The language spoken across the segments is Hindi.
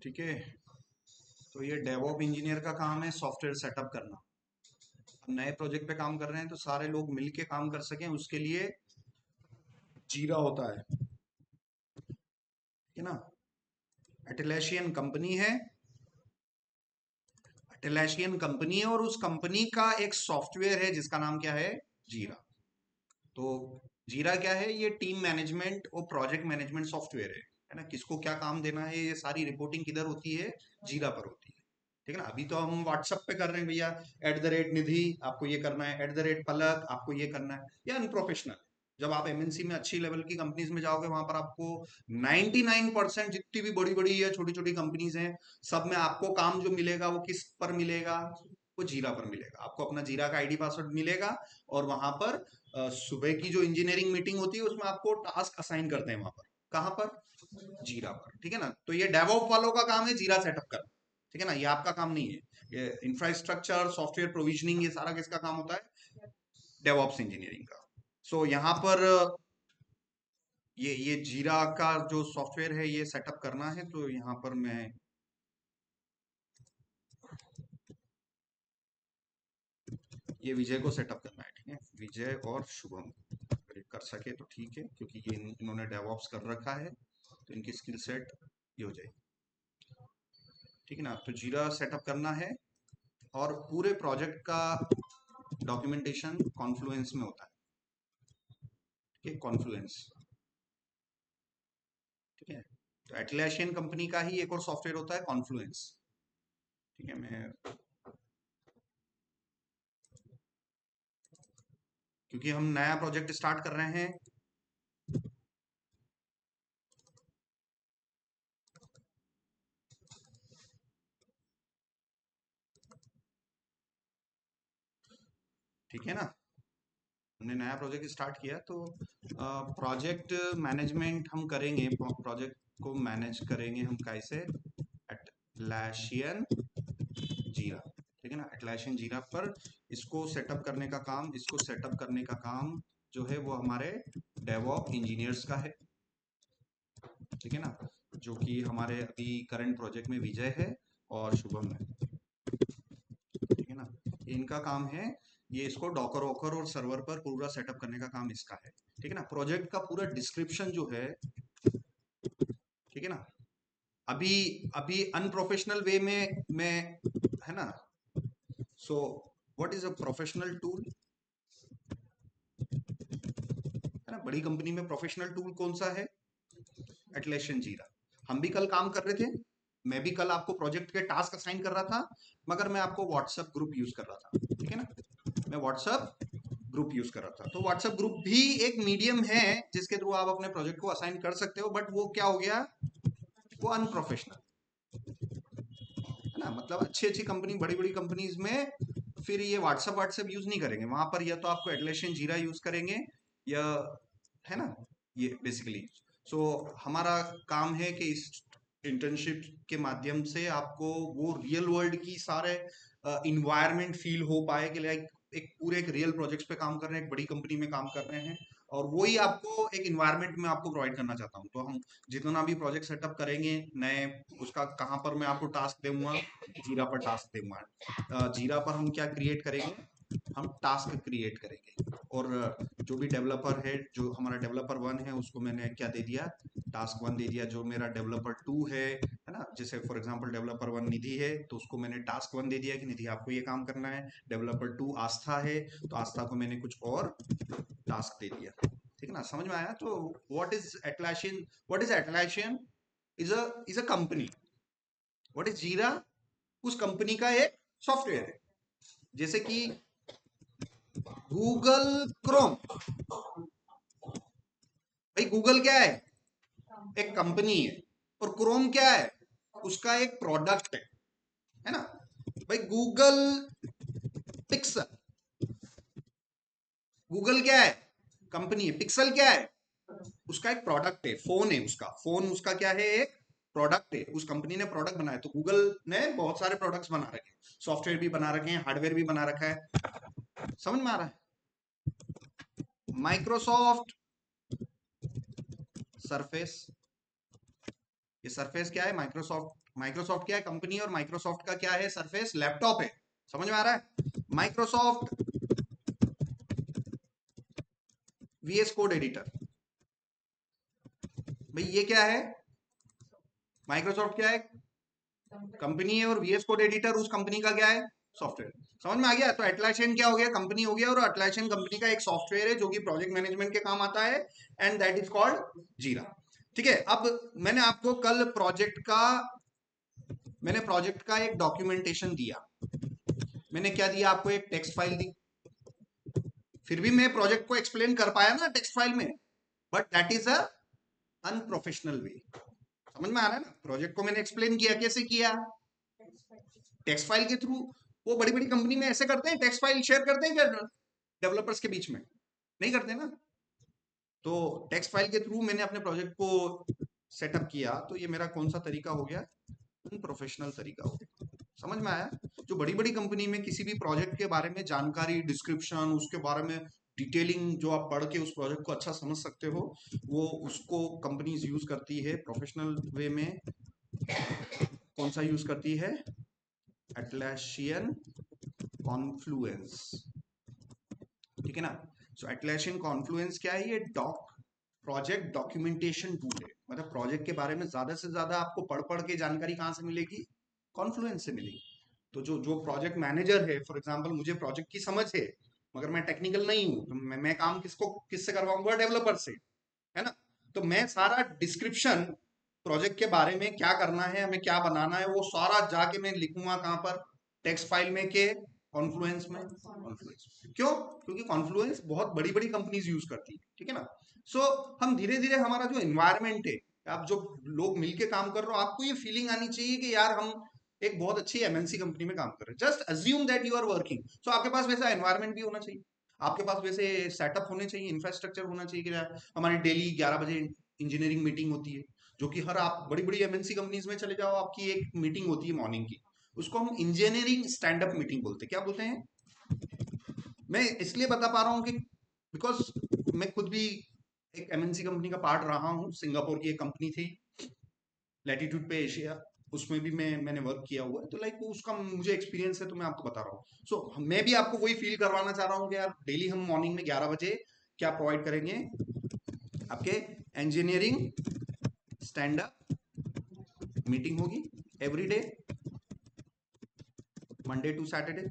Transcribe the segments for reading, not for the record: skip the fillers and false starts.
ठीक है। तो ये डेवऑप इंजीनियर का काम है सॉफ्टवेयर सेटअप करना। अब नए प्रोजेक्ट पे काम कर रहे हैं तो सारे लोग मिलके काम कर सकें उसके लिए जीरा होता है। ठीक है ना। एटलैशियन कंपनी है। एटलैशियन कंपनी है और उस कंपनी का एक सॉफ्टवेयर है जिसका नाम क्या है, जीरा। तो जीरा क्या है, ये टीम मैनेजमेंट और प्रोजेक्ट मैनेजमेंट सॉफ्टवेयर है ना। किसको क्या काम देना है, ये सारी रिपोर्टिंग किधर होती है, जीरा पर होती है। ठीक है ना। अभी तो हम व्हाट्सएप पे कर रहे हैं भैया, @निधि आपको ये करना है, @पलक आपको ये करना है, ये अनप्रोफेशनल। जब आप एमएनसी में अच्छी लेवल की कंपनीज में जाओगे वहां पर आपको 99% जितनी भी बड़ी बड़ी या छोटी छोटी कंपनीज हैं सब में आपको काम जो मिलेगा वो किस पर मिलेगा, वो जीरा पर मिलेगा। आपको अपना जीरा का आईडी पासवर्ड मिलेगा और वहां पर सुबह की जो इंजीनियरिंग मीटिंग होती है उसमें आपको टास्क असाइन करते हैं वहां पर। कहाँ पर, जीरा पर। ठीक है ना। तो ये डेवऑप वालों का काम है जीरा सेटअप करना। ठीक है ना, ये आपका काम नहीं है। ये इंफ्रास्ट्रक्चर सॉफ्टवेयर प्रोविजनिंग ये सारा किसका काम होता है, डेवऑप्स इंजीनियरिंग का। सो यहाँ पर ये जीरा का जो सॉफ्टवेयर है ये सेटअप करना है। तो यहाँ पर मैं ये विजय को सेटअप करना है। ठीक है, विजय और शुभम अगर ये कर सके तो ठीक है, क्योंकि ये इन्होंने डेवऑप्स कर रखा है तो इनकी स्किल सेट ये हो जाएगी। ठीक है ना। तो जीरा सेटअप करना है और पूरे प्रोजेक्ट का डॉक्यूमेंटेशन कॉन्फ्लुएंस में होता है। ठीक है, कॉन्फ्लुएंस। ठीक है। तो एटलैशियन कंपनी का ही एक और सॉफ्टवेयर होता है कॉन्फ्लुएंस। ठीक है, मैं क्योंकि हम नया प्रोजेक्ट स्टार्ट कर रहे हैं। ठीक है ना, हमने नया प्रोजेक्ट स्टार्ट किया तो प्रोजेक्ट मैनेजमेंट हम करेंगे, प्रोजेक्ट को मैनेज करेंगे हम कैसे, एटलैशियन जीरा। ठीक है ना, एटलैशियन जीरा पर इसको सेटअप करने का काम, इसको सेटअप करने का काम जो है वो हमारे डेवऑप इंजीनियर्स का है। ठीक है ना, जो कि हमारे अभी करंट प्रोजेक्ट में विजय है और शुभम है। ठीक है ना, ये इनका काम है। ये इसको डॉकर वॉकर और सर्वर पर पूरा सेटअप करने का काम इसका है। ठीक है ना, प्रोजेक्ट का पूरा डिस्क्रिप्शन जो है, ठीक है ना, अभी अभी अनप्रोफेशनल वे में मैं, है ना। So what is a professional tool, है ना। बड़ी कंपनी में प्रोफेशनल टूल कौन सा है, एटलेशन जीरा। हम भी कल काम कर रहे थे, मैं भी कल आपको प्रोजेक्ट के टास्क असाइन कर रहा था, मगर मैं आपको व्हाट्सएप ग्रुप यूज कर रहा था। ठीक है ना, मैं व्हाट्सएप ग्रुप यूज कर रहा था। तो व्हाट्सएप ग्रुप भी एक मीडियम है जिसके थ्रू आप अपने प्रोजेक्ट को असाइन कर सकते हो, बट वो क्या हो गया, वो अनप्रोफेशनल, है ना। मतलब अच्छी अच्छी कंपनी, बड़ी बड़ी कंपनीज में फिर ये व्हाट्सएप व्हाट्सएप यूज नहीं करेंगे, वहां पर या तो आपको एटलेशन जीरा यूज करेंगे या, है ना, ये बेसिकली। सो हमारा काम है कि इस इंटर्नशिप के माध्यम से आपको वो रियल वर्ल्ड की सारे इन्वायरमेंट फील हो पाए कि लाइक एक पूरे एक रियल प्रोजेक्ट्स पे काम कर रहे हैं, एक बड़ी कंपनी में काम कर रहे हैं, और वही आपको एक इन्वायरमेंट में आपको प्रोवाइड करना चाहता हूँ। तो हम जितना भी प्रोजेक्ट सेटअप करेंगे नए, उसका कहाँ पर मैं आपको टास्क दूंगा, जीरा पर टास्क दूंगा। जीरा पर हम क्या क्रिएट करेंगे, हम टास्क क्रिएट करेंगे। और जो भी डेवलपर है, जो हमारा डेवलपर 1 है उसको मैंने क्या दे दिया, टास्क 1 दे दिया। जो मेरा डेवलपर 2 है ना, जैसे फॉर एग्जांपल डेवलपर 1 निधि है तो उसको मैंने टास्क 1 दे दिया कि निधि आपको ये काम करना है। डेवलपर 2 आस्था है तो आस्था को मैंने कुछ और टास्क दे दिया। ठीक है ना, समझ में आया। तो what is Atlassian, what is Atlassian is a company, what is Jira, उस कंपनी का एक सॉफ्टवेयर है। जैसे कि गूगल क्रोम, भाई गूगल क्या है, एक कंपनी है, और क्रोम क्या है, उसका एक प्रोडक्ट है ना। भाई गूगल पिक्सल, गूगल क्या है, कंपनी है, पिक्सल क्या है, उसका एक प्रोडक्ट है, फोन है उसका, फोन उसका क्या है, एक प्रोडक्ट है। उस कंपनी ने प्रोडक्ट बनाया। तो गूगल ने बहुत सारे प्रोडक्ट्स बना रखे हैं, सॉफ्टवेयर भी बना रखे हैं, हार्डवेयर भी बना रखा है। समझ में आ रहा है। माइक्रोसॉफ्ट सरफेस, ये सरफेस क्या है? माइक्रोसॉफ्ट क्या है? कंपनी, और माइक्रोसॉफ्ट का क्या है? सरफेस लैपटॉप है। समझ में आ रहा है? माइक्रोसॉफ्ट वीएस कोड एडिटर, भाई ये क्या है? माइक्रोसॉफ्ट क्या है? कंपनी है, और वीएस कोड एडिटर उस कंपनी का क्या है? सॉफ्टवेयर। समझ में आ गया? तो एटलासियन क्या हो गया? कंपनी हो गया, और एटलासियन कंपनी का एक सॉफ्टवेयर है जो कि प्रोजेक्ट मैनेजमेंट के काम आता है, एंड दैट इज कॉल्ड जीरा। ठीक है। अब मैंने आपको कल प्रोजेक्ट का एक डॉक्यूमेंटेशन दिया। मैंने क्या दिया आपको? एक टेक्स्ट फाइल दी। फिर भी मैं प्रोजेक्ट को एक्सप्लेन कर पाया ना टेक्स्ट फाइल में, but that is a unprofessional way. समझ में आ रहा है ना? प्रोजेक्ट को मैंने एक्सप्लेन किया, कैसे किया? टेक्स्ट फाइल के थ्रू। वो बड़ी बड़ी कंपनी में ऐसे करते हैं, टेक्स्ट फाइल शेयर करते हैं क्या डेवलपर्स के बीच में? नहीं करते ना। तो टेक्स्ट फाइल के थ्रू मैंने अपने प्रोजेक्ट को सेटअप किया, तो ये मेरा कौन सा तरीका हो गया? प्रोफेशनल तरीका हो गया। समझ में आया? जो बड़ी बड़ी कंपनी में किसी भी प्रोजेक्ट के बारे में जानकारी, डिस्क्रिप्शन, उसके बारे में डिटेलिंग जो आप पढ़ के उस प्रोजेक्ट को अच्छा समझ सकते हो, वो उसको कंपनीज यूज करती है प्रोफेशनल वे में। कौन सा यूज करती है? Atlassian Confluence. ठीक है ना? सो एटलासियन कॉन्फ्लुएंस क्या है? ये प्रोजेक्ट डॉक्यूमेंटेशन टूल है। मतलब प्रोजेक्ट के बारे में ज्यादा से ज्यादा आपको पढ़ पढ़ के जानकारी कहां से मिलेगी? कॉन्फ्लुएंस से मिलेगी। तो जो जो प्रोजेक्ट मैनेजर है, फॉर एग्जांपल मुझे प्रोजेक्ट की समझ है, मगर मैं टेक्निकल नहीं हूं, तो मैं काम किससे करवाऊंगा? डेवलपर से, है ना? तो मैं सारा डिस्क्रिप्शन प्रोजेक्ट के बारे में, क्या करना है, हमें क्या बनाना है, वो सारा जाके मैं लिखूंगा कहां पर? टेक्स्ट फाइल में के कॉन्फ्लुएंस में। कॉन्फ्लुएंस क्यों? क्योंकि कॉन्फ्लुएंस बहुत बड़ी बड़ी कंपनीज यूज करती है। ठीक है ना? सो हम धीरे धीरे हमारा जो एनवायरमेंट है, आप जो लोग मिलके काम कर रहे हो, आपको ये फीलिंग आनी चाहिए कि यार हम एक बहुत अच्छी एमएनसी कंपनी में काम कर रहे हैं। Just assume that you are working. So आपके पास वैसा एनवायरमेंट भी होना चाहिए, आपके पास वैसे सेटअप होने चाहिए, इंफ्रास्ट्रक्चर होना चाहिए कि यार हमारी डेली 11 बजे इंजीनियरिंग मीटिंग होती है, जो कि हर, आप बड़ी बड़ी एमएनसी कंपनीज में चले जाओ, आपकी एक मीटिंग होती है मॉर्निंग की, उसको हम इंजीनियरिंग स्टैंड अप मीटिंग बोलते हैं। क्या बोलते हैं? मैं इसलिए बता पा रहा हूँ कि बिकॉज मैं खुद भी एक एमएनसी कंपनी का पार्ट रहा हूँ। सिंगापुर की एक कंपनी थी, लैटिट्यूड पे एशिया, उसमें भी मैंने वर्क किया हुआ है, तो लाइक उसका मुझे एक्सपीरियंस है, तो मैं आपको बता रहा हूँ। सो मैं भी आपको वही फील करवाना चाह रहा हूँ कि यार डेली हम मॉर्निंग में 11 बजे क्या प्रोवाइड करेंगे? आपके इंजीनियरिंग स्टैंड अप मीटिंग होगी every day, Monday to Saturday.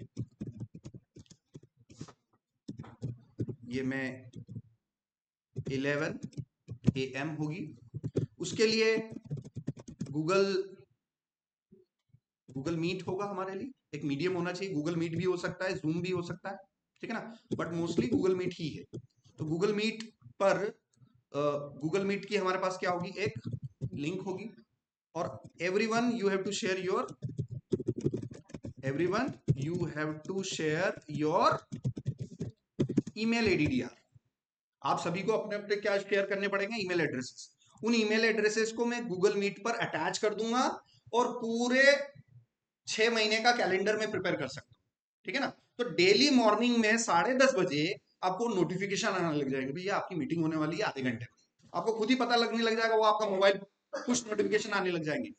ये मैं 11 AM होगी। उसके लिए गूगल गूगल मीट होगा हमारे लिए, एक मीडियम होना चाहिए। गूगल मीट भी हो सकता है, जूम भी हो सकता है, ठीक है ना? बट मोस्टली गूगल मीट ही है। तो गूगल मीट पर गूगल मीट की हमारे पास क्या होगी? एक लिंक होगी, और everyone you have to share your email address. आप सभी को अपने अपने क्या शेयर करने पड़ेंगे? Email addresses. उन ईमेल एड्रेसेस को मैं गूगल मीट पर अटैच कर दूंगा, और पूरे 6 महीने का कैलेंडर में प्रिपेयर कर सकता हूँ। ठीक है ना? तो डेली मॉर्निंग में 10:30 बजे आपको नोटिफिकेशन आने लग जाएंगे, भैया आपकी मीटिंग होने वाली है आधे घंटे में। आपको खुद ही पता लगने लग जाएगा, वो आपका मोबाइल पुश नोटिफिकेशन आने लग जाएंगे,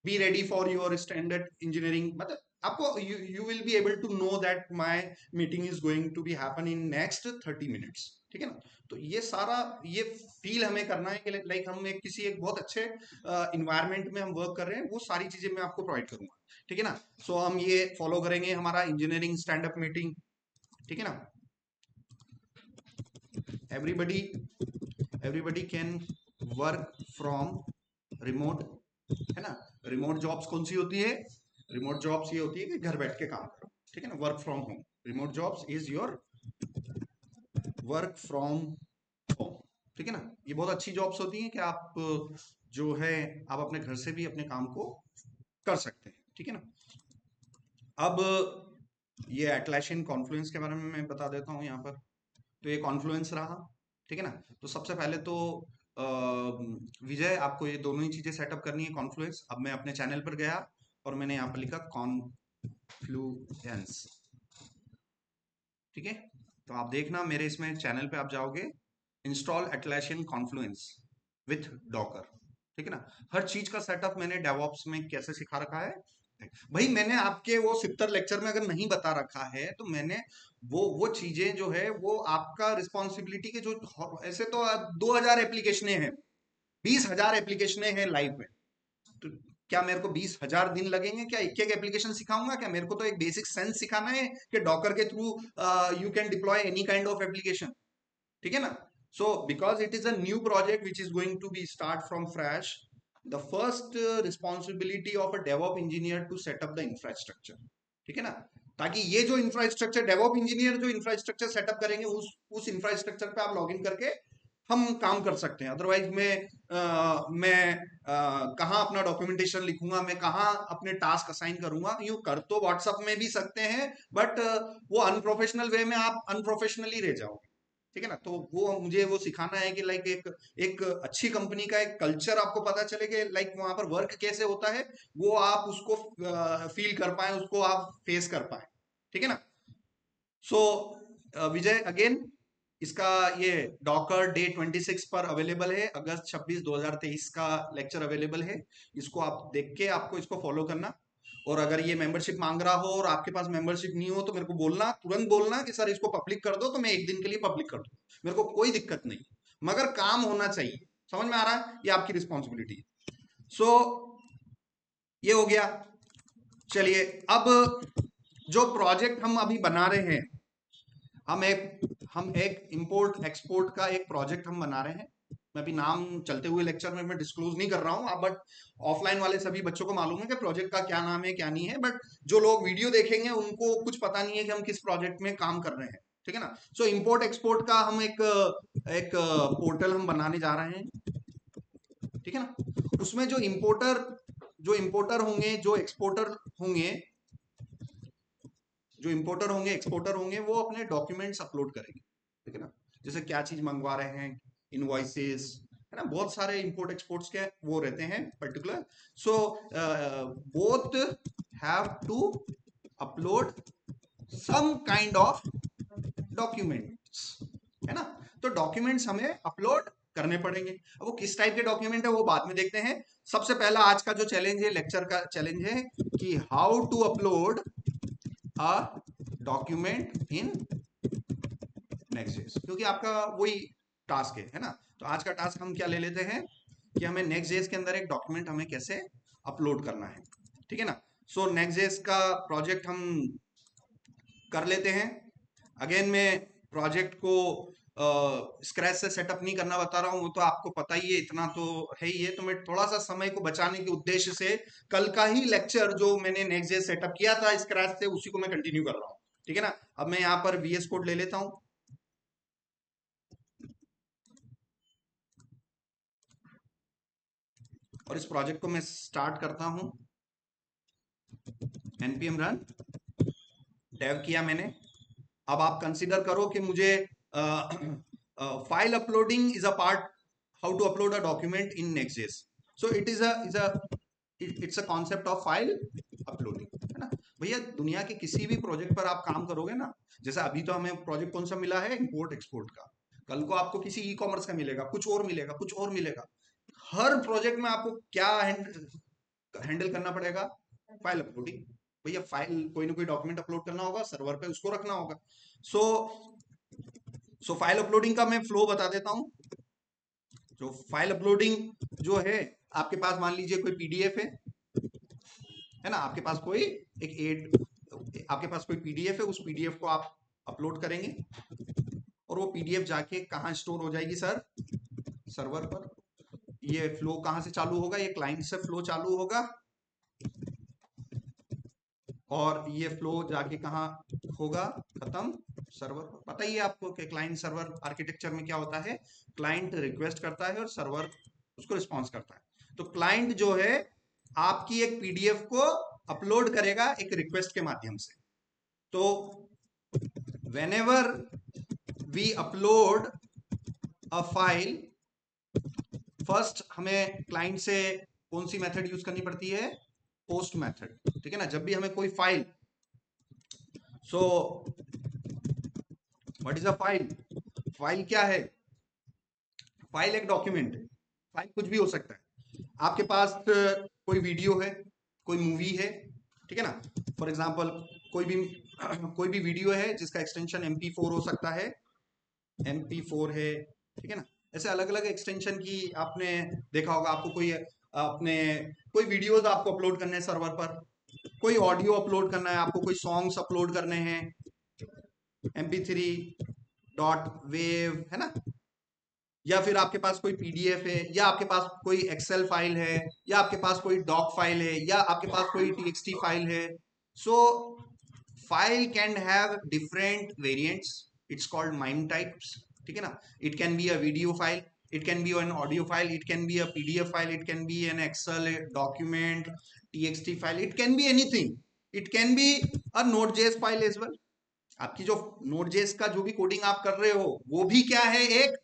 be ready for your standard engineering. मतलब आपको you will be able to know that my meeting is going to be happen in next 30 minutes. ठीक है ना? तो ये सारा, ये फील हमें करना है कि लाइक हम किसी एक बहुत अच्छे इन्वायरमेंट में हम वर्क कर रहे हैं, वो सारी चीजें मैं आपको प्रोवाइड करूंगा। ठीक है ना? सो हम ये फॉलो करेंगे हमारा इंजीनियरिंग स्टैंड अप मीटिंग। ठीक है ना? Everybody everybody can work from remote, है ना? रिमोट जॉब्स कौन सी होती है? रिमोट जॉब्स ये होती है कि घर बैठ के काम करो। ठीक है ना? Work from home. Remote jobs is your work from home. ठीक है ना? ये बहुत अच्छी जॉब्स होती हैं कि आप जो है आप अपने घर से भी अपने काम को कर सकते हैं। ठीक है ना? अब ये एटलासियन कॉन्फ्लुएंस के बारे में मैं बता देता हूँ यहाँ पर। तो ये कॉन्फ्लुएंस रहा। ठीक है ना? तो सबसे पहले तो विजय, आपको ये दोनों ही चीजें सेटअप करनी है। कॉन्फ्लुएंस, अब मैं अपने चैनल पर गया और मैंने यहाँ पर लिखा कॉन्फ्लुएंस। ठीक है? तो आप देखना मेरे इसमें चैनल पे आप जाओगे, install Atlassian Confluence with Docker. ठीक है ना। हर चीज का सेटअप मैंने डेवऑप्स में कैसे सिखा रखा है भाई। मैंने आपके वो 70 लेक्चर में अगर नहीं बता रखा है तो मैंने वो चीजें जो है वो आपका रिस्पॉन्सिबिलिटी के जो, ऐसे तो 2000 एप्लीकेशनें हैं, 20,000 एप्लीकेशनें हैं लाइव में। तो क्या मेरे को 20,000 दिन लगेंगे क्या एक एक एप्लीकेशन सिखाऊंगा क्या? मेरे को तो एक बेसिक सेंस सिखाना है कि डॉकर के through you can deploy any kind of application, ठीक है ना। So because it is a new project which is going to be start from fresh, the first responsibility of a DevOps engineer to setup the infrastructure, ठीक है ना। ताकि ये जो इंफ्रास्ट्रक्चर डेवऑप इंजीनियर जो इंफ्रास्ट्रक्चर सेटअप करेंगे उस इंफ्रास्ट्रक्चर पे आप लॉगिन करके हम काम कर सकते हैं। अदरवाइज मैं कहाँ अपना डॉक्यूमेंटेशन लिखूंगा, मैं कहाँ अपने टास्क असाइन करूंगा। यू कर तो व्हाट्सएप में भी सकते हैं बट वो अनप्रोफेशनल वे में आप अनप्रोफेशनली रह जाओगे, ठीक है ना। तो वो मुझे वो सिखाना है कि लाइक एक अच्छी कंपनी का एक कल्चर आपको पता चले कि लाइक वहां पर वर्क कैसे होता है, वो आप उसको फील कर पाए, उसको आप फेस कर पाए, ठीक है ना। सो विजय अगेन, इसका ये डॉकर डे 26 पर अवेलेबल है, अगस्त 26 2023 का लेक्चर अवेलेबल है। इसको आप देख के आपको इसको फॉलो करना। और अगर ये मेंबरशिप मांग रहा हो और आपके पास मेंबरशिप नहीं हो तो मेरे को बोलना, तुरंत बोलना कि सर इसको पब्लिक कर दो, तो मैं एक दिन के लिए पब्लिक कर दूँ, मेरे को कोई दिक्कत नहीं, मगर काम होना चाहिए। समझ में आ रहा है? ये आपकी रिस्पॉन्सिबिलिटी है। सो ये हो गया। चलिए अब जो प्रोजेक्ट हम अभी बना रहे हैं, हम एक इंपोर्ट एक्सपोर्ट का एक प्रोजेक्ट हम बना रहे हैं। मैं अभी नाम चलते हुए लेक्चर में मैं डिस्क्लोज नहीं कर रहा हूँ, बट ऑफलाइन वाले सभी बच्चों को मालूम है कि प्रोजेक्ट का क्या नाम है क्या नहीं है, बट जो लोग वीडियो देखेंगे उनको कुछ पता नहीं है कि हम किस प्रोजेक्ट में काम कर रहे हैं, ठीक है ना। सो इंपोर्ट एक्सपोर्ट का हम एक एक पोर्टल हम बनाने जा रहे हैं, ठीक है ना। उसमें जो इंपोर्टर होंगे, जो एक्सपोर्टर होंगे वो अपने डॉक्यूमेंट्स अपलोड करेंगे, ठीक है ना। जैसे क्या चीज मंगवा रहे हैं, इनवॉइसेस, है ना, बहुत सारे इंपोर्ट एक्सपोर्ट्स के वो रहते हैं particular. So both have to upload some kind of documents, है ना। तो डॉक्यूमेंट्स हमें अपलोड करने पड़ेंगे। अब वो किस टाइप के डॉक्यूमेंट है वो बाद में देखते हैं। सबसे पहला आज का जो चैलेंज है, लेक्चर का चैलेंज है कि how to upload a document in Next JS, क्योंकि आपका वही टास्क है ना। तो आज का टास्क हम क्या ले लेते हैं कि हमें नेक्स्ट.js के अंदर एक डॉक्यूमेंट हमें कैसे अपलोड करना है, ठीक है ना। सो नेक्स्ट.js का प्रोजेक्ट हम कर लेते हैं। अगेन मैं प्रोजेक्ट को स्क्रैच से सेटअप नहीं करना बता रहा हूँ, वो तो आपको पता ही है, इतना तो है ही है। तो मैं थोड़ा सा समय को बचाने के उद्देश्य से कल का ही लेक्चर जो मैंने नेक्स्ट.js सेटअप किया था स्क्रैच से, उसी को मैं कंटिन्यू कर रहा हूँ, ठीक है ना। अब मैं यहाँ पर VS कोड ले लेता हूँ और इस प्रोजेक्ट को मैं स्टार्ट करता हूँ। npm रन डेव किया मैंने। अब आप कंसीडर करो कि मुझे file uploading is a part, how to upload a document in Next JS. So it's a concept of file uploading, है ना। भैया दुनिया के किसी भी प्रोजेक्ट पर आप काम करोगे ना, जैसे अभी तो हमें प्रोजेक्ट कौन सा मिला है, इंपोर्ट एक्सपोर्ट का, कल को आपको किसी ई कॉमर्स का मिलेगा, कुछ और मिलेगा, कुछ और मिलेगा। हर प्रोजेक्ट में आपको क्या हैंडल करना पड़ेगा, फाइल अपलोडिंग। भैया फाइल कोई ना कोई डॉक्यूमेंट अपलोड करना होगा सर्वर पे, उसको रखना होगा। सो फाइल अपलोडिंग का मैं फ्लो बता देता हूँ। जो फाइल अपलोडिंग जो है, आपके पास मान लीजिए कोई पीडीएफ है ना, आपके पास कोई आपके पास कोई पीडीएफ है, उस पीडीएफ को आप अपलोड करेंगे और वो पीडीएफ जाके कहाँ स्टोर हो जाएगी सर, सर्वर पर। ये फ्लो कहाँ से चालू होगा, ये क्लाइंट से फ्लो चालू होगा और ये फ्लो जाके कहाँ होगा, खत्म, सर्वर पर। पता ही है आपको कि क्लाइंट सर्वर आर्किटेक्चर में क्या होता है, क्लाइंट रिक्वेस्ट करता है और सर्वर उसको रिस्पॉन्स करता है। तो क्लाइंट जो है आपकी एक पीडीएफ को अपलोड करेगा एक रिक्वेस्ट के माध्यम से। तो whenever we upload a file, first हमें क्लाइंट से कौन सी मेथड यूज करनी पड़ती है, पोस्ट मेथड, ठीक है ना। जब भी हमें कोई file, so what is a file, file क्या है, फाइल एक डॉक्यूमेंट है, फाइल कुछ भी हो सकता है। आपके पास कोई वीडियो है, कोई मूवी है, ठीक है ना, फॉर एग्जाम्पल कोई भी कोई भी वीडियो है जिसका एक्सटेंशन MP4 हो सकता है, MP4 है, ठीक है ना, ऐसे अलग अलग एक्सटेंशन की आपने देखा होगा। आपको कोई अपने कोई वीडियोस आपको अपलोड करने हैं सर्वर पर, कोई ऑडियो अपलोड करना है आपको, कोई सॉन्ग्स अपलोड करने हैं, MP3.wave है ना, या फिर आपके पास कोई PDF है, या आपके पास कोई एक्सेल फाइल है, या आपके पास कोई डॉक फाइल है, या आपके पास कोई TXT फाइल है। So file can have different variants, it's called mime types, ठीक है ना। It can be a video file, it can be an audio file, it can be a PDF file, it can be an Excel document, TXT file, it can be anything, it can be a Node.js file as well। आपकी जो Node.js का जो भी कोडिंग आप कर रहे हो वो भी क्या है, एक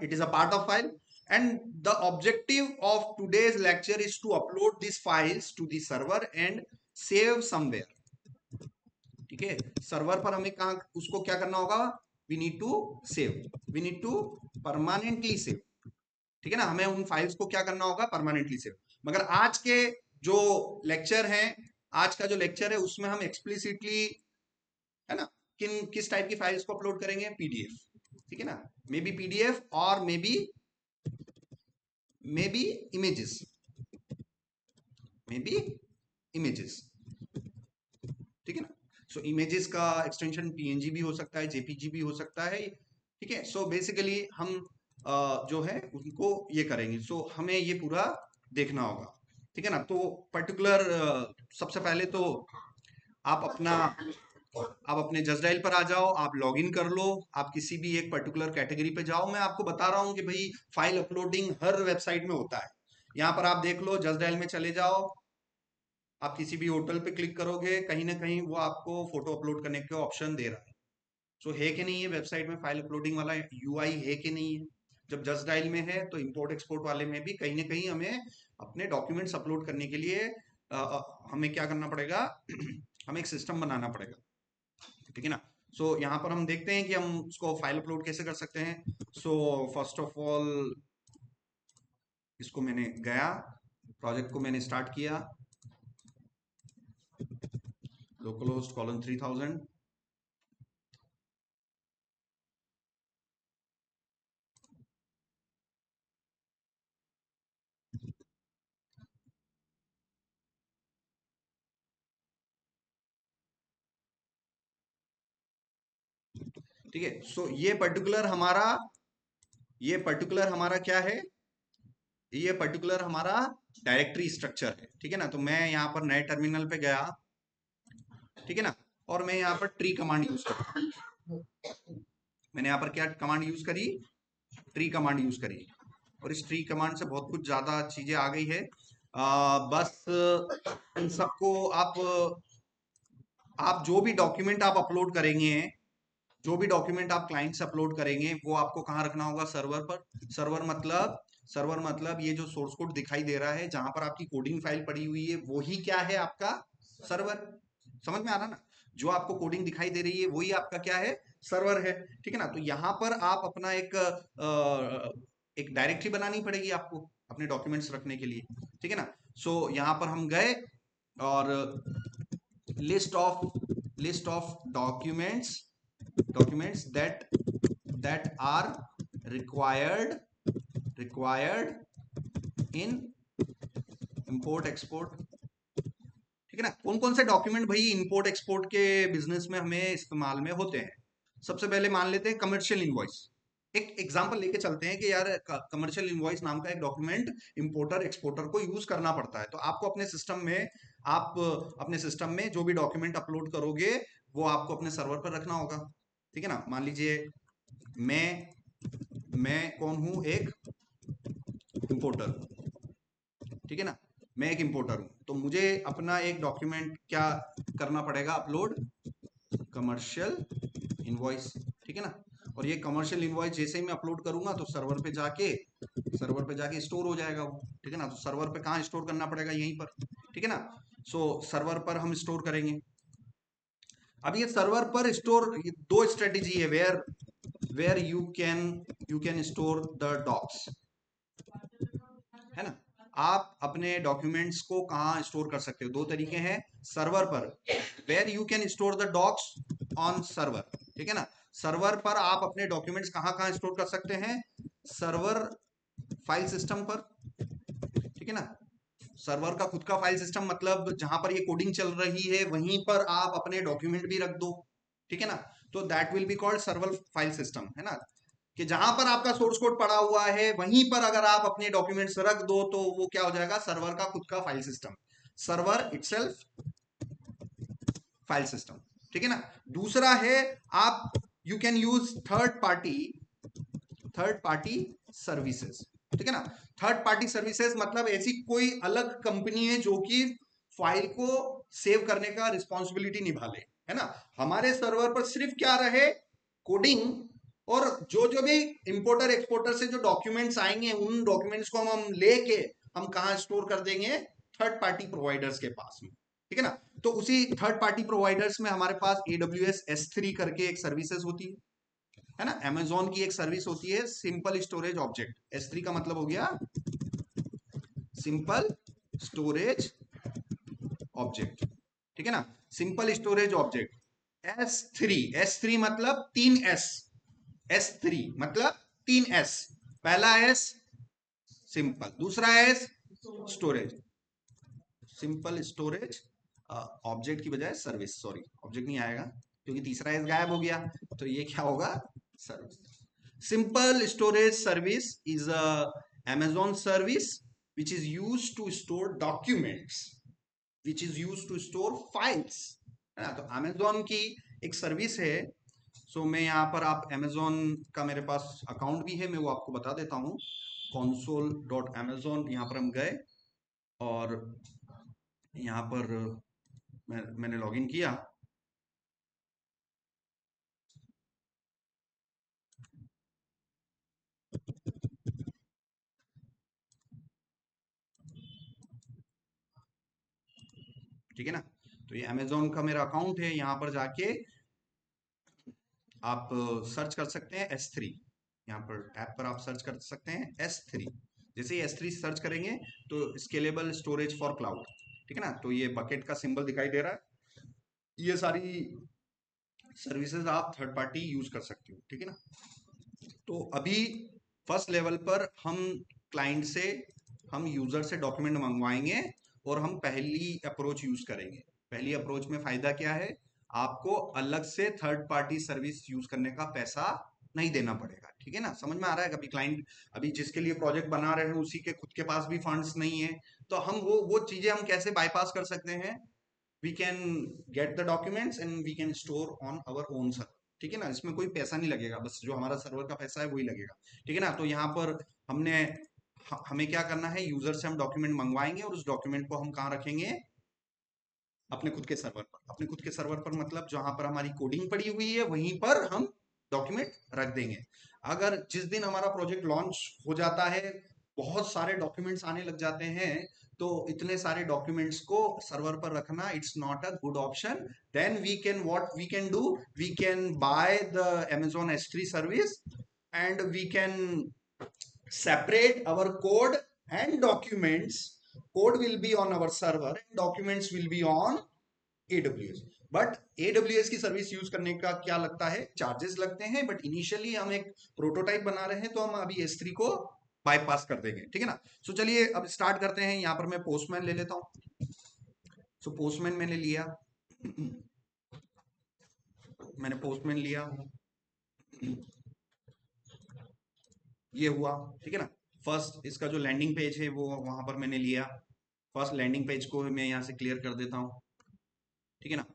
it is a part of file, and the objective of today's lecture is to upload these files to the server and save somewhere, ठीक है। सर्वर पर हमें कहा उसको क्या करना होगा, we need to save, we need to permanently save, ठीक है ना, हमें उन फाइल्स को क्या करना होगा, परमानेंटली सेव। मगर आज के जो लेक्चर है, आज का जो लेक्चर है उसमें हम एक्सप्लिसिटली, है ना, किस टाइप की फाइल्स को अपलोड करेंगे, PDF, ठीक है ना, मे बी PDF और may be images, may be images, ठीक है ना। सो इमेजेस का एक्सटेंशन PNG भी हो सकता है, JPG भी हो सकता है, ठीक है। सो बेसिकली हम जो है उनको ये करेंगे, सो हमें ये पूरा देखना होगा, ठीक है ना। तो पर्टिकुलर सबसे पहले तो आप अपना आप अपने जस्ट डायल पर आ जाओ, आप लॉग इन कर लो, आप किसी भी एक पर्टिकुलर कैटेगरी पे जाओ। मैं आपको बता रहा हूँ कि भाई फाइल अपलोडिंग हर वेबसाइट में होता है। यहाँ पर आप देख लो, जस्ट डायल में चले जाओ, आप किसी भी होटल पे क्लिक करोगे, कहीं ना कहीं वो आपको फोटो अपलोड करने के ऑप्शन दे रहा है। सो है कि नहीं है वेबसाइट में फाइल अपलोडिंग वाला UI है कि नहीं है। जब जस्ट डायल में है तो इंपोर्ट एक्सपोर्ट वाले में भी कहीं ना कहीं हमें अपने डॉक्यूमेंट्स अपलोड करने के लिए हमें क्या करना पड़ेगा हमें एक सिस्टम बनाना पड़ेगा, ठीक है ना। सो यहाँ पर हम देखते हैं कि हम उसको फाइल अपलोड कैसे कर सकते हैं। सो फर्स्ट ऑफ ऑल इसको मैंने गया, प्रोजेक्ट को मैंने स्टार्ट किया, लोकल होस्ट कॉलन 3000, ठीक है। सो ये पर्टिकुलर हमारा क्या है, ये पर्टिकुलर हमारा डायरेक्टरी स्ट्रक्चर है, ठीक है ना। तो मैं यहाँ पर नए टर्मिनल पे गया, ठीक है ना, और मैं यहाँ पर ट्री कमांड यूज करता हूँ। मैंने यहाँ पर क्या कमांड यूज करी, ट्री कमांड यूज करी, और इस ट्री कमांड से बहुत कुछ ज्यादा चीजें आ गई है। बस इन सबको आप जो भी डॉक्यूमेंट आप अपलोड करेंगे, जो भी डॉक्यूमेंट आप क्लाइंट से अपलोड करेंगे वो आपको कहाँ रखना होगा, सर्वर पर। सर्वर मतलब ये जो सोर्स कोड दिखाई दे रहा है, जहां पर आपकी कोडिंग फाइल पड़ी हुई है, वही क्या है, आपका सर्वर। समझ में आ रहा ना, जो आपको कोडिंग दिखाई दे रही है वही आपका क्या है, सर्वर है, ठीक है ना। तो यहाँ पर आप अपना एक डायरेक्टरी बनानी पड़ेगी आपको अपने डॉक्यूमेंट्स रखने के लिए, ठीक है ना। सो यहाँ पर हम गए और list of documents that are required in import export, ठीक है ना। कौन कौन से डॉक्यूमेंट भाई इंपोर्ट एक्सपोर्ट के बिजनेस में हमें इस्तेमाल में होते हैं। सबसे पहले मान लेते हैं कमर्शियल इनवॉइस। एक एग्जांपल लेके चलते हैं कि यार कमर्शियल इनवॉइस नाम का एक डॉक्यूमेंट इंपोर्टर एक्सपोर्टर को यूज करना पड़ता है। तो आपको अपने सिस्टम में जो भी डॉक्यूमेंट अपलोड करोगे वो आपको अपने सर्वर पर रखना होगा, ठीक है ना। मान लीजिए मैं कौन हूं, एक इंपोर्टर, ठीक है ना, मैं एक इंपोर्टर हूं, तो मुझे अपना एक डॉक्यूमेंट क्या करना पड़ेगा, अपलोड कमर्शियल इनवॉइस, ठीक है ना। और ये कमर्शियल इनवॉइस जैसे ही मैं अपलोड करूंगा तो सर्वर पे जाके स्टोर हो जाएगा वो, ठीक है ना। तो सर्वर पे कहाँ स्टोर करना पड़ेगा, यहीं पर, ठीक है ना। सो सर्वर पर हम स्टोर करेंगे। अब ये सर्वर पर स्टोर, दो स्ट्रेटेजी है where you can store the docs, है ना। आप अपने डॉक्यूमेंट्स को कहाँ स्टोर कर सकते हो? दो तरीके हैं, सर्वर पर, where you can store the docs on server, ठीक है ना। सर्वर पर आप अपने डॉक्यूमेंट्स कहाँ कहाँ स्टोर कर सकते हैं? सर्वर फाइल सिस्टम पर, ठीक है ना। सर्वर का खुद का फाइल सिस्टम मतलब जहां पर ये कोडिंग चल रही है वहीं पर आप अपने डॉक्यूमेंट भी रख दो, ठीक है ना। तो that will be called server file system, है ना, कि जहां पर आपका सोर्स कोड पड़ा हुआ है वहीं पर अगर आप अपने डॉक्यूमेंट्स रख दो तो वो क्या हो जाएगा? सर्वर का खुद का file system, server itself file system, ठीक है ना। दूसरा है आप you can use third party services, ठीक है ना। थर्ड पार्टी सर्विसेज मतलब ऐसी कोई अलग कंपनी है जो कि फाइल को सेव करने का रिस्पॉन्सिबिलिटी निभा ले, है ना। हमारे सर्वर पर सिर्फ क्या रहे? कोडिंग, और जो जो भी इंपोर्टर एक्सपोर्टर से जो डॉक्यूमेंट्स आएंगे उन डॉक्यूमेंट्स को हम लेके हम कहा स्टोर कर देंगे? थर्ड पार्टी प्रोवाइडर्स के पास में, ठीक है ना। तो उसी थर्ड पार्टी प्रोवाइडर्स में हमारे पास AWS S3 करके एक सर्विसेज होती है ना। Amazon की एक सर्विस होती है सिंपल स्टोरेज ऑब्जेक्ट, S3 का मतलब हो गया सिंपल स्टोरेज ऑब्जेक्ट, ठीक है ना। सिंपल स्टोरेज ऑब्जेक्ट S3 मतलब 3S, S3 मतलब 3S, पहला S सिंपल, दूसरा S storage, simple storage object की बजाय सर्विस, सॉरी ऑब्जेक्ट नहीं आएगा क्योंकि तीसरा एस गायब हो गया, तो ये क्या होगा? Service. Simple storage service is a Amazon service which is used to store documents, which is used to store files, है ना। तो Amazon की एक सर्विस है। सो मैं यहाँ पर, आप Amazon का मेरे पास अकाउंट भी है, मैं वो आपको बता देता हूँ। console.amazon, यहाँ पर हम गए और यहाँ पर मैंने लॉगिन किया। ठीक है ना। तो ये Amazon का मेरा अकाउंट है, यहाँ पर जाके आप सर्च कर सकते हैं S3, यहाँ पर ऐप पर आप सर्च कर सकते हैं S3। जैसे ही S3 सर्च करेंगे तो स्केलेबल स्टोरेज फॉर क्लाउड, ठीक है ना। तो ये बकेट का सिंबल दिखाई दे रहा है। ये सारी सर्विसेज आप थर्ड पार्टी यूज कर सकते हो, ठीक है ना। तो अभी फर्स्ट लेवल पर हम क्लाइंट से, हम यूजर से डॉक्यूमेंट मंगवाएंगे और हम पहली अप्रोच यूज करेंगे। पहली अप्रोच में फायदा क्या है? आपको अलग से थर्ड पार्टी सर्विस यूज करने का पैसा नहीं देना पड़ेगा, ठीक है ना। समझ में आ रहा है? कभी क्लाइंट, अभी जिसके लिए प्रोजेक्ट बना रहे हैं उसी के खुद के पास भी फंड्स नहीं है, तो हम वो चीजें हम कैसे बाईपास कर सकते हैं? We can get the documents and we can store on our own server, ठीक है ना। इसमें कोई पैसा नहीं लगेगा, बस जो हमारा सर्वर का पैसा है वही लगेगा, ठीक है ना। तो यहाँ पर हमने हमें क्या करना है? यूजर से हम डॉक्यूमेंट मंगवाएंगे और उस डॉक्यूमेंट को हम कहाँ रखेंगे? अपने खुद के सर्वर पर। अपने खुद के सर्वर पर मतलब जहां पर हमारी कोडिंग पड़ी हुई है वहीं पर हम डॉक्यूमेंट रख देंगे। अगर जिस दिन हमारा प्रोजेक्ट लॉन्च हो जाता है, बहुत सारे डॉक्यूमेंट्स आने लग जाते हैं, तो इतने सारे डॉक्यूमेंट्स को सर्वर पर रखना it's not a good option. Then we can, what we can do, we can buy the Amazon S3 service and we can separate our code and documents. Code will be on our server and documents will be on AWS. But AWS की सर्विस यूज करने का क्या लगता है? चार्जेस लगते हैं, बट इनिशियली हम एक प्रोटोटाइप बना रहे हैं तो हम अभी S3 को बाईपास कर देंगे, ठीक है ना। सो चलिए अब स्टार्ट करते हैं। यहाँ पर मैं पोस्टमैन ले लेता हूँ। सो पोस्टमैन मैंने लिया, मैंने पोस्टमैन लिया, ये हुआ, ठीक है ना। फर्स्ट इसका जो लैंडिंग पेज है वो वहां पर मैंने लिया। फर्स्ट लैंडिंग पेज को मैं यहाँ से क्लियर कर देता हूँ, ठीक है ना।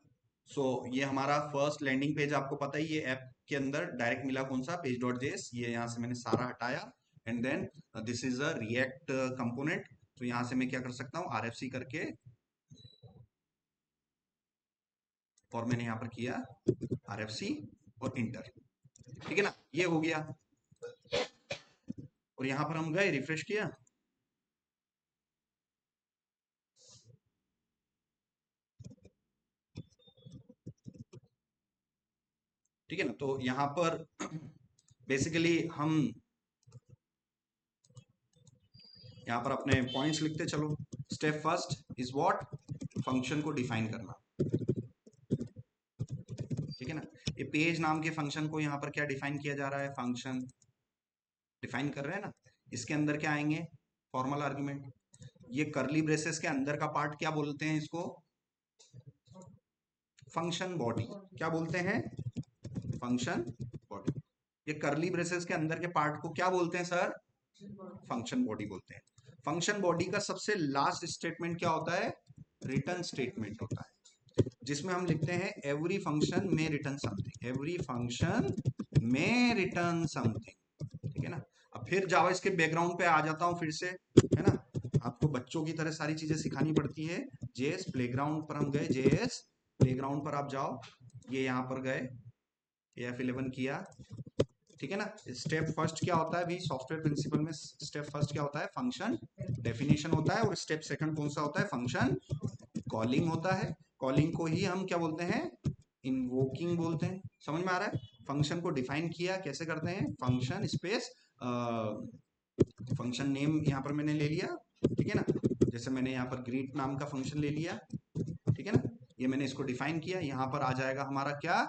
सो ये हमारा फर्स्ट लैंडिंग पेज, आपको पता ही ये ऐप के अंदर डायरेक्ट मिला कौन सा? Page dot JS. ये यहाँ से मैंने सारा हटाया and then this is a React component. तो यहाँ से मैं क्या कर सकता हूँ? RFC करके, और मैंने यहाँ पर किया RFC और इंटर, ठीक है ना। ये हो गया और यहाँ पर हम गए, रिफ्रेश किया, ठीक है ना। तो यहाँ पर बेसिकली हम यहाँ पर अपने पॉइंट्स लिखते चलो। Step first is what, function को डिफाइन करना। ठीक है ना, ये पेज नाम के फंक्शन को यहाँ पर क्या डिफाइन किया जा रहा है, फंक्शन डिफाइन कर रहे हैं ना। इसके अंदर क्या आएंगे, फॉर्मल आर्गुमेंट। ये करली ब्रेसेस के अंदर का पार्ट क्या बोलते हैं, इसको फंक्शन बॉडी। क्या बोलते हैं, फंक्शन बॉडी। ये करली ब्रेसेस के अंदर के पार्ट को क्या बोलते हैं सर, फंक्शन बॉडी बोलते हैं। फंक्शन बॉडी का सबसे लास्ट स्टेटमेंट क्या होता है, रिटर्न स्टेटमेंट होता है, जिसमें हम लिखते हैं एवरी फंक्शन में रिटर्न समथिंग, एवरी फंक्शन में रिटर्न समथिंग। ठीक है ना। अब फिर जावास्क्रिप्ट बैकग्राउंड पे आ जाता हूँ फिर से, है ना। आपको बच्चों की तरह सारी चीजें सिखानी पड़ती है। जेएस प्लेग्राउंड पर हम गए, जेएस प्लेग्राउंड पर आप जाओ, ये यहाँ पर गए, F11 किया। ठीक है ना। स्टेप फर्स्ट क्या होता है, भी सॉफ्टवेयर प्रिंसिपल में स्टेप फर्स्ट क्या होता है, फंक्शन डेफिनेशन होता है। और स्टेप सेकंड कौन सा होता है, फंक्शन कॉलिंग होता है। कॉलिंग को ही हम क्या बोलते हैं, इन्वोकिंग बोलते हैं। समझ में आ रहा है। फंक्शन को डिफाइन किया कैसे करते हैं, फंक्शन स्पेस फंक्शन नेम यहाँ पर मैंने ले लिया। ठीक है ना, जैसे मैंने यहाँ पर ग्रीट नाम का फंक्शन ले लिया। ठीक है ना, ये मैंने इसको डिफाइन किया। यहाँ पर आ जाएगा हमारा क्या,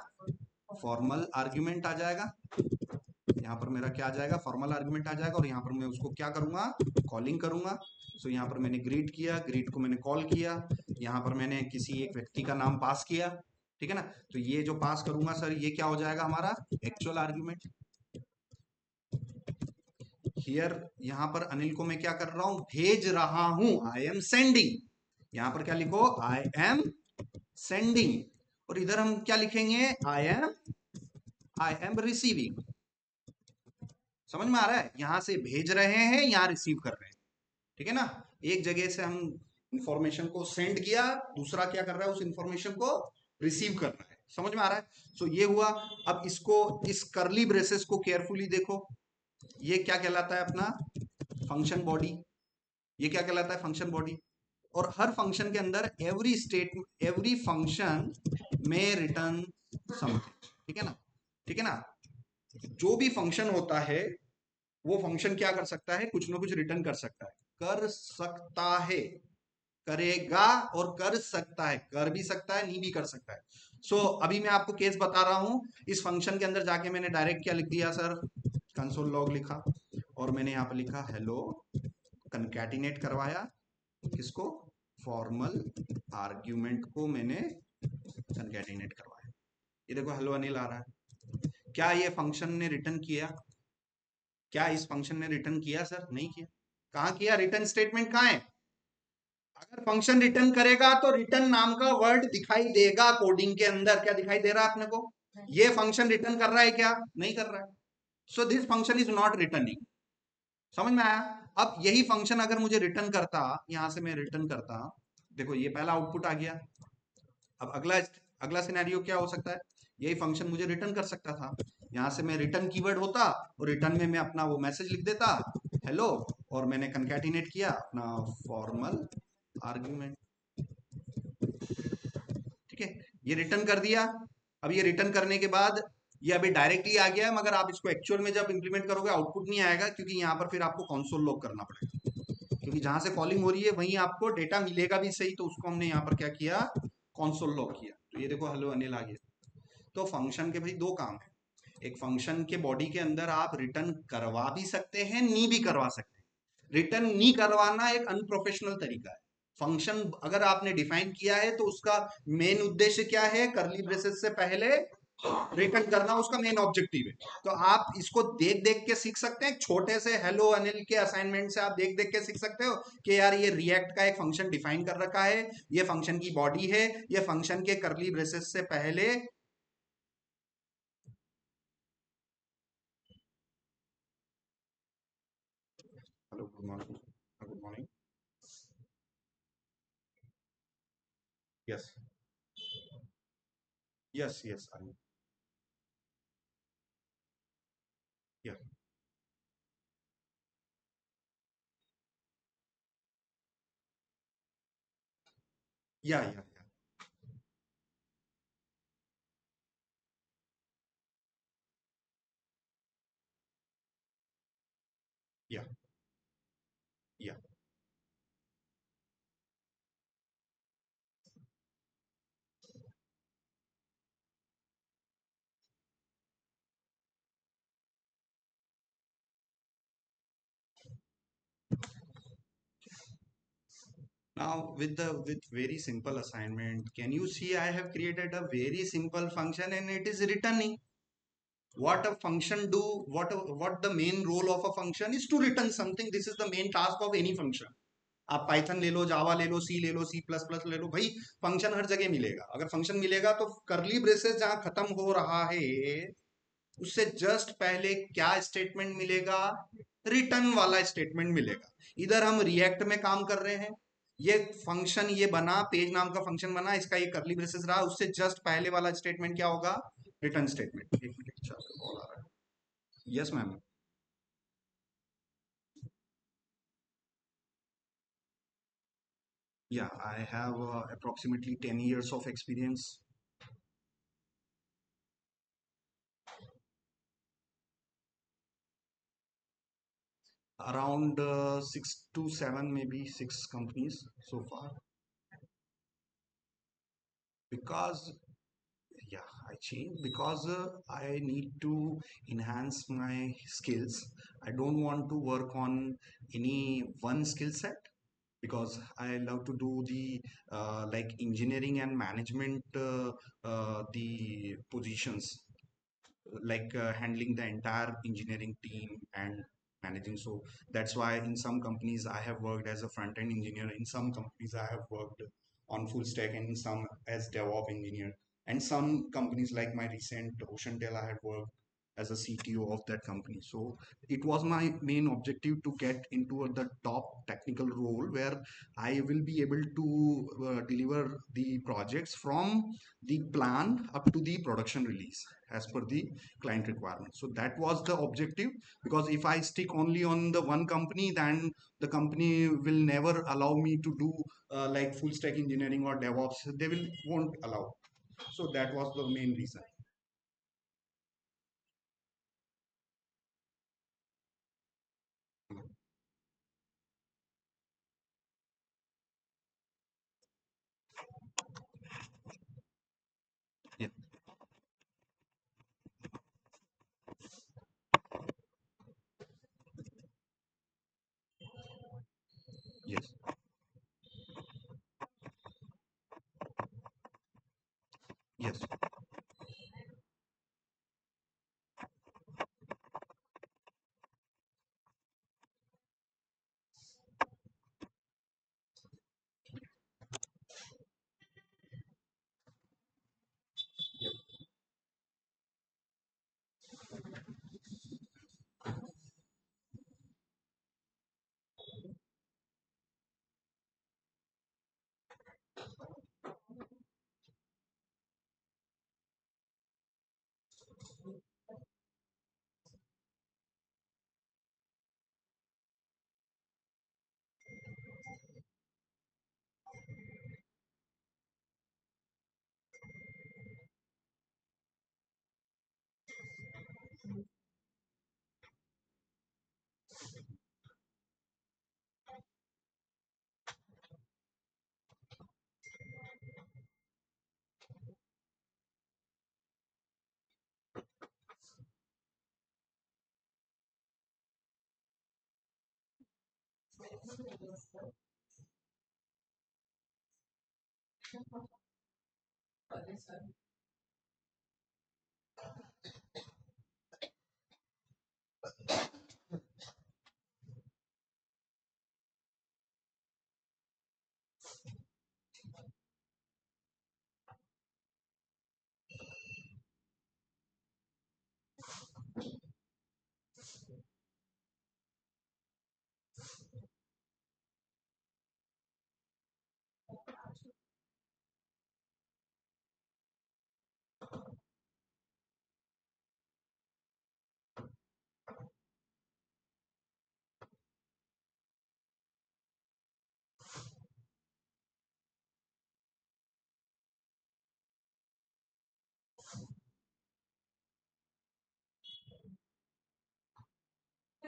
फॉर्मल आर्ग्यूमेंट आ जाएगा। यहाँ पर मेरा क्या आ जाएगा, फॉर्मल आर्गुमेंट आ जाएगा। और यहाँ पर मैं उसको क्या करूंगा, कॉलिंग करूंगा। सो यहाँ पर मैंने ग्रीट किया, ग्रीट को मैंने कॉल किया। यहाँ पर मैंने किसी एक व्यक्ति का नाम पास किया। ठीक है ना, तो ये जो पास करूंगा सर, ये क्या हो जाएगा हमारा एक्चुअल आर्ग्यूमेंट। हियर यहाँ पर अनिल को मैं क्या कर रहा हूं, भेज रहा हूं, आई एम सेंडिंग। यहाँ पर क्या लिखो, आई एम सेंडिंग। और इधर हम क्या लिखेंगे, आई एम रिसीविंग। समझ में आ रहा है, यहां से भेज रहे हैं, यहां रिसीव कर रहे हैं। ठीक है ना, एक जगह से हम इंफॉर्मेशन को सेंड किया, दूसरा क्या कर रहा है, उस इंफॉर्मेशन को रिसीव कर रहा है। समझ में आ रहा है। सो ये हुआ। अब इसको, इस करली ब्रेसेस को केयरफुली देखो, ये क्या कहलाता है अपना, फंक्शन बॉडी। ये क्या कहलाता है, फंक्शन बॉडी। और हर फंक्शन के अंदर एवरी स्टेट, एवरी फंक्शन में रिटर्न समथिंग। ठीक है ना, ठीक है ना। जो भी फंक्शन होता है, वो फंक्शन क्या कर सकता है, कुछ ना कुछ रिटर्न कर सकता है, कर सकता है, करेगा और कर सकता है, कर भी सकता है, नहीं भी कर सकता है। सो अभी मैं आपको केस बता रहा हूं। इस फंक्शन के अंदर जाके मैंने डायरेक्ट क्या लिख दिया सर, कंसोल लॉग लिखा, और मैंने यहाँ पर लिखा हेलो, कंकैटिनेट करवाया किसको, फॉर्मल आर्ग्यूमेंट को मैंने कंकैटिनेट करवाया। ये देखो हेलो अनिल आ रहा है। क्या ये फंक्शन ने रिटर्न किया, क्या इस फंक्शन ने रिटर्न किया सर, नहीं किया। कहाँ किया, रिटर्न स्टेटमेंट कहाँ है। अगर फंक्शन रिटर्न करेगा तो रिटर्न नाम का वर्ड दिखाई देगा कोडिंग के अंदर। क्या दिखाई दे रहा है अपने को, ये फंक्शन रिटर्न कर रहा है क्या, नहीं कर रहा है। So this function is not returning. समझ में आया। अब यही फंक्शन अगर मुझे रिटर्न करता, यहां से मैं रिटर्न करता, देखो ये पहला आउटपुट आ गया। अब अगला, अगला सिनेरियो क्या हो सकता है, यही फंक्शन मुझे रिटर्न कर सकता था। यहां से मैं रिटर्न कीवर्ड होता, और रिटर्न में मैं अपना वो मैसेज लिख देता हेलो, और मैंने कंकैटिनेट किया अपना फॉर्मल आर्ग्यूमेंट। ठीक है, ये रिटर्न कर दिया। अब ये रिटर्न करने के बाद ये अभी डायरेक्टली आ गया है, मगर आप इसको एक्चुअल में जब इंप्लीमेंट करोगे आउटपुट नहीं आएगा, क्योंकि यहाँ पर फिर आपको कंसोल लॉग करना पड़ेगा। क्योंकि जहां से कॉलिंग हो रही है वहीं आपको डेटा मिलेगा भी सही, तो उसको हमने यहाँ पर क्या किया, कंसोल लॉग किया। तो ये देखो हेलो अनिल आ गया। तो फंक्शन के भाई दो काम है। एक फंक्शन के बॉडी के अंदर आप रिटर्न करवा भी सकते हैं, नहीं भी करवा सकते हैं। रिटर्न नहीं करवाना एक अनप्रोफेशनल तरीका है। फंक्शन अगर आपने डिफाइन किया है तो उसका मेन उद्देश्य क्या है, करली ब्रेसेस से पहले रिटर्न करना उसका मेन ऑब्जेक्टिव है। तो आप इसको देख देख के सीख सकते हैं, छोटे से हेलो अनिल के असाइनमेंट से आप देख देख के सीख सकते हो कि यार ये रिएक्ट का एक फंक्शन डिफाइन कर रखा है, ये फंक्शन की बॉडी है, ये फंक्शन के करली ब्रेसेस से पहले। Hello good morning, good morning. Yes, yes yes I, या या या Yeah. Now with very simple assignment, can you see I have created a very simple function and it is returning what a function do, what the main role of a function is to return something. This is the main task of any function. आप पाइथन ले लो, जावा ले लो, सी ले लो, सी प्लस प्लस ले लो, भाई फंक्शन हर जगह मिलेगा। अगर फंक्शन मिलेगा तो करली ब्रेसेस जहां खत्म हो रहा है उससे जस्ट पहले क्या स्टेटमेंट मिलेगा? रिटर्न वाला स्टेटमेंट मिलेगा। इधर हम रिएक्ट में काम कर रहे हैं, ये फंक्शन ये बना, पेज नाम का फंक्शन बना, इसका ये करली ब्रेसेस रहा, उससे जस्ट पहले वाला स्टेटमेंट क्या होगा? Return statement. एक मिनट, अच्छा कॉल आ रहा है। Yes ma'am. Yeah, I have approximately 10 years of experience. Around 6 to 7, maybe 6 companies so far. Because, yeah, I changed because I need to enhance my skills. I don't want to work on any one skill set because I love to do the like engineering and management the positions, like handling the entire engineering team and managing. So that's why in some companies I have worked as a front end engineer, in some companies I have worked on full stack, and in some as DevOps engineer, and some companies like my recent Oceantel I had worked as a CTO of that company. So it was my main objective to get into the top technical role where I will be able to deliver the projects from the plan up to the production release as per the client requirement. So that was the objective, because if I stick only on the one company, then the company will never allow me to do like full stack engineering or DevOps. They will won't allow. So that was the main reason. Yeah. Yes. Yes.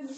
Yep.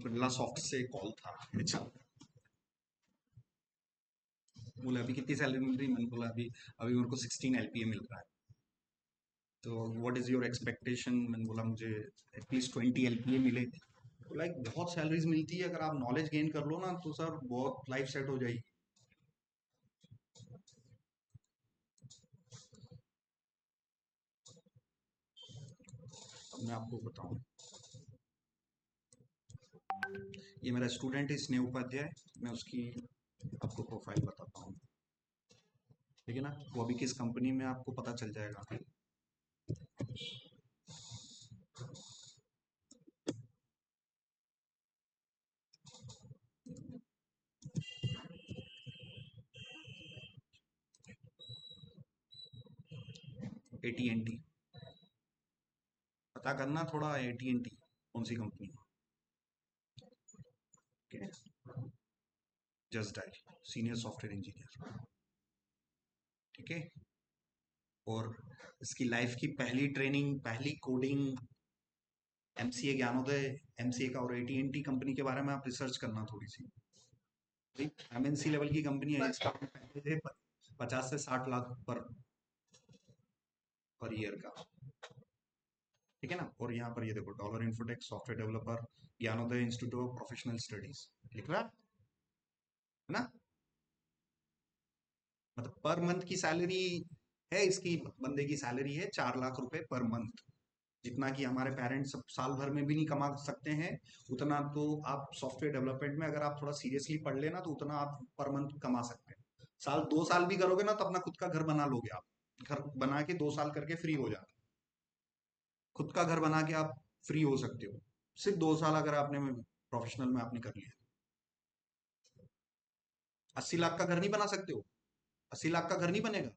Birla soft से कॉल था अच्छा। बोला अभी कितनी सैलरी मिल रही, मैंने बोला अभी अभी मेरे को 16 एलपीए मिल रहा है। तो व्हाट इज योर एक्सपेक्टेशन, मैंने बोला मुझे एटलीस्ट 20 एलपीए मिले। तो लाइक बहुत सैलरीज मिलती है, अगर आप नॉलेज गेन कर लो ना तो सर बहुत लाइफ सेट हो जाएगी। अब मैं आपको बताऊं, ये मेरा स्टूडेंट है स्नेह उपाध्याय, मैं उसकी आपको प्रोफाइल बताता हूँ, ठीक है ना। वो अभी किस कंपनी में आपको पता चल जाएगा। 80NT पता करना थोड़ा, 80NT कौन सी कंपनी है। Just dial senior software engineer, ठीक है। और इसकी लाइफ की पहली ट्रेनिंग, पहली कोडिंग एमसीए ज्ञानोदय, एमसीए का। और एटीएनटी कंपनी के बारे में आप रिसर्च करना थोड़ी सी, एमएनसी लेवल की कंपनी है। इसका पैकेज है 50 से 60 लाख पर ईयर का, ठीक है ना। और यहाँ पर ये देखो, dollar Infotech software developer, Gyanoday institute of professional studies लिख रहा है ना। मतलब पर मंथ की सैलरी है इसकी, बंदे की सैलरी है 4 लाख रुपए पर मंथ। जितना कि हमारे पेरेंट्स सब साल भर में भी नहीं कमा सकते हैं उतना, तो आप सॉफ्टवेयर डेवलपमेंट में अगर आप थोड़ा सीरियसली पढ़ लेना तो उतना आप पर मंथ कमा सकते हैं। साल 2 साल भी करोगे ना तो अपना खुद का घर बना लोगे आप। घर बना के 2 साल करके फ्री हो जाते, खुद का घर बना के आप फ्री हो सकते हो। सिर्फ 2 साल अगर आपने प्रोफेशनल में आपने कर लिया। 80 लाख का घर नहीं बना सकते हो, 80 लाख का घर नहीं बनेगा,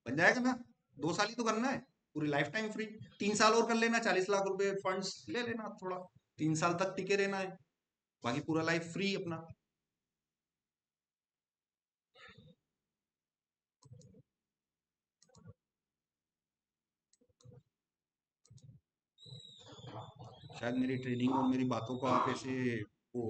बन जाएगा ना। 2 साल ही तो करना है, पूरी लाइफ टाइम फ्री। 3 साल और कर लेना, 40 लाख रुपए फंड्स ले लेना थोड़ा, 3 साल तक टिके रहना है, बाकी पूरा लाइफ फ्री अपना। शायद मेरी ट्रेनिंग और मेरी बातों को आप ऐसे वो